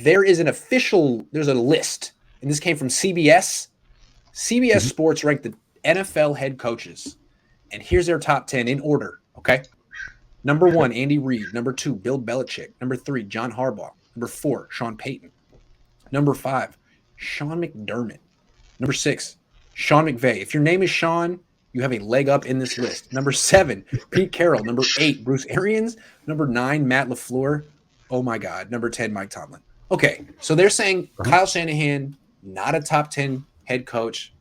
there's a list, and this came from CBS. CBS Sports ranked the NFL head coaches, and here's their top 10 in order, okay? Number 1, Andy Reid. Number 2, Bill Belichick. Number 3, John Harbaugh. Number 4, Sean Payton. Number 5, Sean McDermott. Number 6, Sean McVay. If your name is Sean, you have a leg up in this list. Number 7, Pete Carroll. Number 8, Bruce Arians. Number 9, Matt LaFleur. Oh, my God. Number 10, Mike Tomlin. Okay, so they're saying Kyle Shanahan, not a top 10 head coach.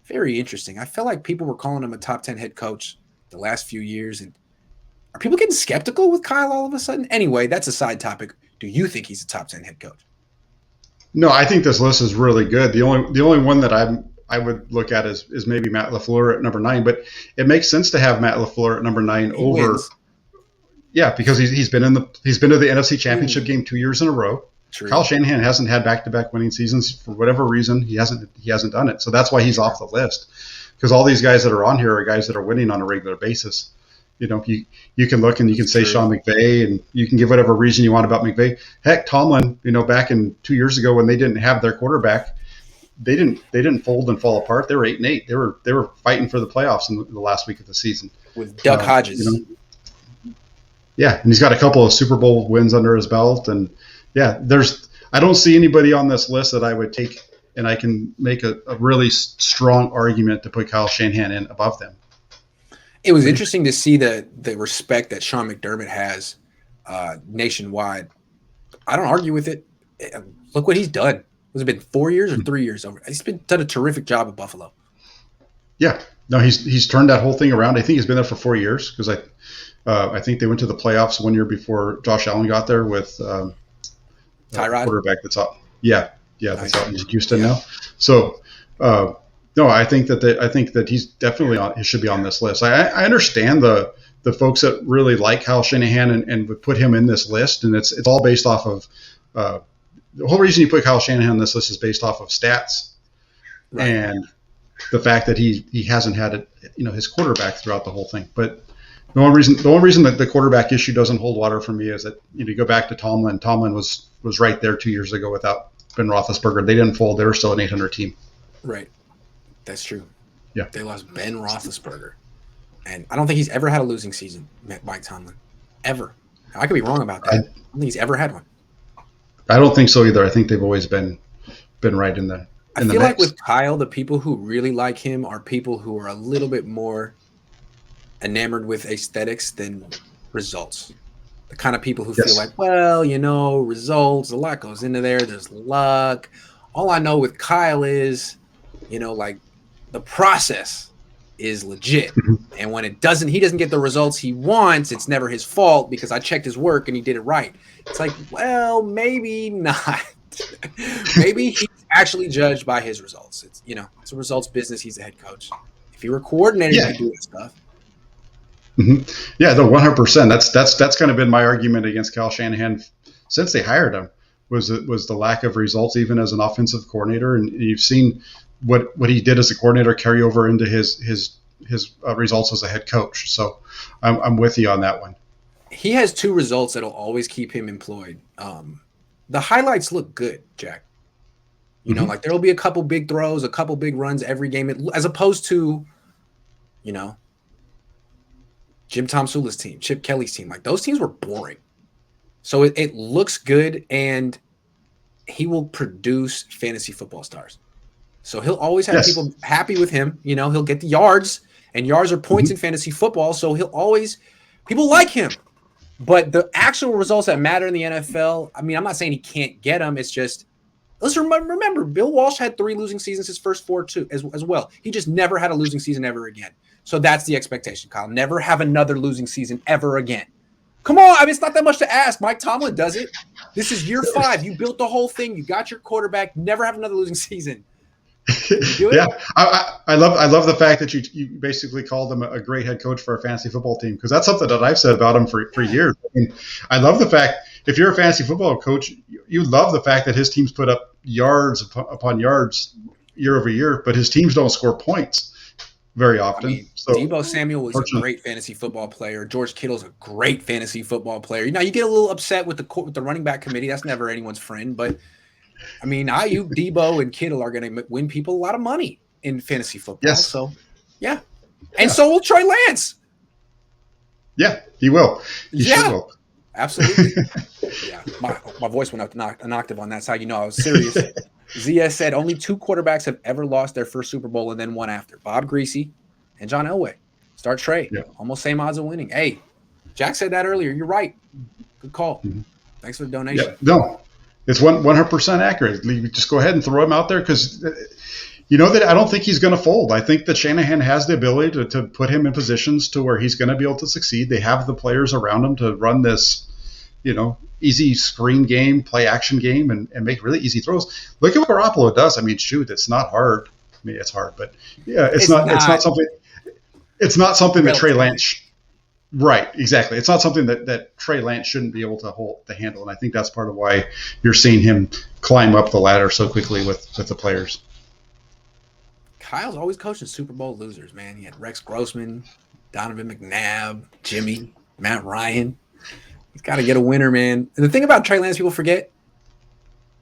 Very interesting. I felt like people were calling him a top 10 head coach the last few years. And are people getting skeptical with Kyle all of a sudden? Anyway, that's a side topic. Do you think he's a top 10 head coach? No, I think this list is really good. The only one that I would look at is maybe Matt LaFleur at number 9, but it makes sense to have Matt LaFleur at number 9 over wins. Yeah, because he's been to the NFC Championship game 2 years in a row. True. Kyle Shanahan hasn't had back-to-back winning seasons for whatever reason. He hasn't done it. So that's why he's off the list. Because all these guys that are on here are guys that are winning on a regular basis. You know, you can look and you can say Sean McVay, and you can give whatever reason you want about McVay. Heck, Tomlin, back in 2 years ago when they didn't have their quarterback, they didn't fold and fall apart. They were 8-8. They were fighting for the playoffs in the last week of the season with Duck Hodges. Yeah, and he's got a couple of Super Bowl wins under his belt, and yeah, I don't see anybody on this list that I would take, and I can make a really strong argument to put Kyle Shanahan in above them. It was interesting to see the respect that Sean McDermott has nationwide. I don't argue with it. Look what he's done. Has it been 4 years or 3 years over? He's done a terrific job at Buffalo. Yeah, no, he's turned that whole thing around. I think he's been there for 4 years because I think they went to the playoffs 1 year before Josh Allen got there with Tyrod, quarterback that's out. Yeah, that's out in Houston now. So. No, I think that he's definitely he should be on this list. I understand the folks that really like Kyle Shanahan and would put him in this list, and it's all based off of the whole reason you put Kyle Shanahan on this list is based off of stats, right, and the fact that he hasn't had his quarterback throughout the whole thing. But the only reason that the quarterback issue doesn't hold water for me is that you go back to Tomlin. Tomlin was right there 2 years ago without Ben Roethlisberger. They didn't fold. They were still an 800 team. Right. That's true. Yeah. They lost Ben Roethlisberger. And I don't think he's ever had a losing season, Mike Tomlin. Ever. I could be wrong about that. I don't think he's ever had one. I don't think so either. I think they've always been right in the I feel like with Kyle, the people who really like him are people who are a little bit more enamored with aesthetics than results. The kind of people who feel like, well, results, a lot goes into there. There's luck. All I know with Kyle is, like the process is legit. And when he doesn't get the results he wants, it's never his fault because I checked his work and he did it right. It's like, well, maybe not. Maybe he's actually judged by his results. It's a results business. He's a head coach. If he were coordinator, he could do that stuff. Yeah, the 100%. That's kind of been my argument against Kyle Shanahan since they hired him was the lack of results even as an offensive coordinator, and you've seen what he did as a coordinator carry over into his results as a head coach. So I'm with you on that one. He has two results that'll always keep him employed. The highlights look good, Jack. Like there'll be a couple big throws, a couple big runs every game, as opposed to, Jim Tom Sula's team, Chip Kelly's team. Like those teams were boring. So it looks good, and he will produce fantasy football stars. So he'll always have people happy with him. He'll get the yards, and yards are points in fantasy football. So people like him. But the actual results that matter in the NFL, I'm not saying he can't get them. It's just, let's remember, Bill Walsh had 3 losing seasons his first 4 too, as well. He just never had a losing season ever again. So that's the expectation, Kyle. Never have another losing season ever again. Come on. It's not that much to ask. Mike Tomlin does it. This is year 5. You built the whole thing. You got your quarterback. Never have another losing season. Yeah, I love the fact that you basically called him a great head coach for a fantasy football team, because that's something that I've said about him for years. I love the fact, if you're a fantasy football coach, you love the fact that his teams put up yards upon yards year over year, but his teams don't score points. very I often. mean, So Debo Samuel was a fortunately, great fantasy football player. George Kittle's a great fantasy football player. You know, you get a little upset with the running back committee. That's never anyone's friend. But I mean, Ayuk, Debo, and Kittle are going to win people a lot of money in fantasy football. yes, So, yeah. yeah, And so will Trey Lance. yeah, he will. He Yeah, sure will. absolutely. Yeah, my voice went up an octave on that. That's how you know I was serious. Zia said only 2 quarterbacks have ever lost their first Super Bowl and then won after. Bob Greasy and John Elway. Start Trey. Yeah. Almost same odds of winning. Hey, Jack said that earlier. You're right. Good call. Mhm. Thanks for the donation. Yeah, no, it's 100% accurate. You just go ahead and throw him out there because you know that I don't think he's going to fold. I think that Shanahan has the ability to put him in positions to where he's going to be able to succeed. They have the players around him to run this, easy screen game, play action game, and make really easy throws. Look at what Garoppolo does. I mean, shoot, it's not hard. I mean, it's hard, but yeah, it's not something. It's not something that Trey Lance. Right, exactly. It's not something that Trey Lance shouldn't be able to handle, and I think that's part of why you're seeing him climb up the ladder so quickly with the players. Kyle's always coaching Super Bowl losers, man. He had Rex Grossman, Donovan McNabb, Jimmy, Matt Ryan. He's got to get a winner, man. And the thing about Trey Lance, people forget,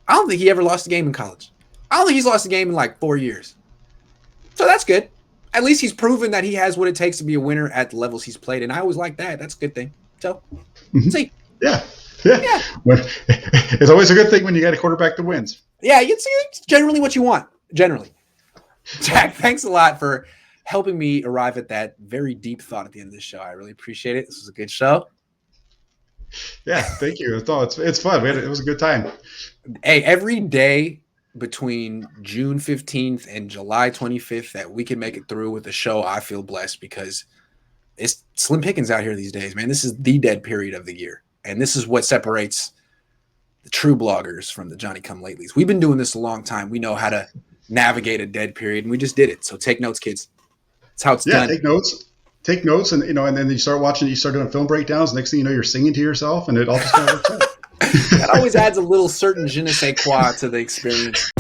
I don't think he ever lost a game in college. I don't think he's lost a game in like 4 years. So that's good. At least he's proven that he has what it takes to be a winner at the levels he's played. And I always like that. That's a good thing. So, see. Yeah. It's always a good thing when you got a quarterback that wins. Yeah, it's generally what you want. Generally. Jack, thanks a lot for helping me arrive at that very deep thought at the end of this show. I really appreciate it. This was a good show. Yeah, thank you. It's fun. It was a good time. Hey, every day between June 15th and July 25th that we can make it through with the show, I feel blessed because it's slim pickings out here these days, man. This is the dead period of the year. And this is what separates the true bloggers from the Johnny-come-latelys. We've been doing this a long time. We know how to navigate a dead period, and we just did it. So take notes, kids. That's how it's done. Take notes, and and then you start watching. You start doing film breakdowns. Next thing you know, you're singing to yourself, and it all just kind of works out. That always adds a little certain je ne sais quoi to the experience.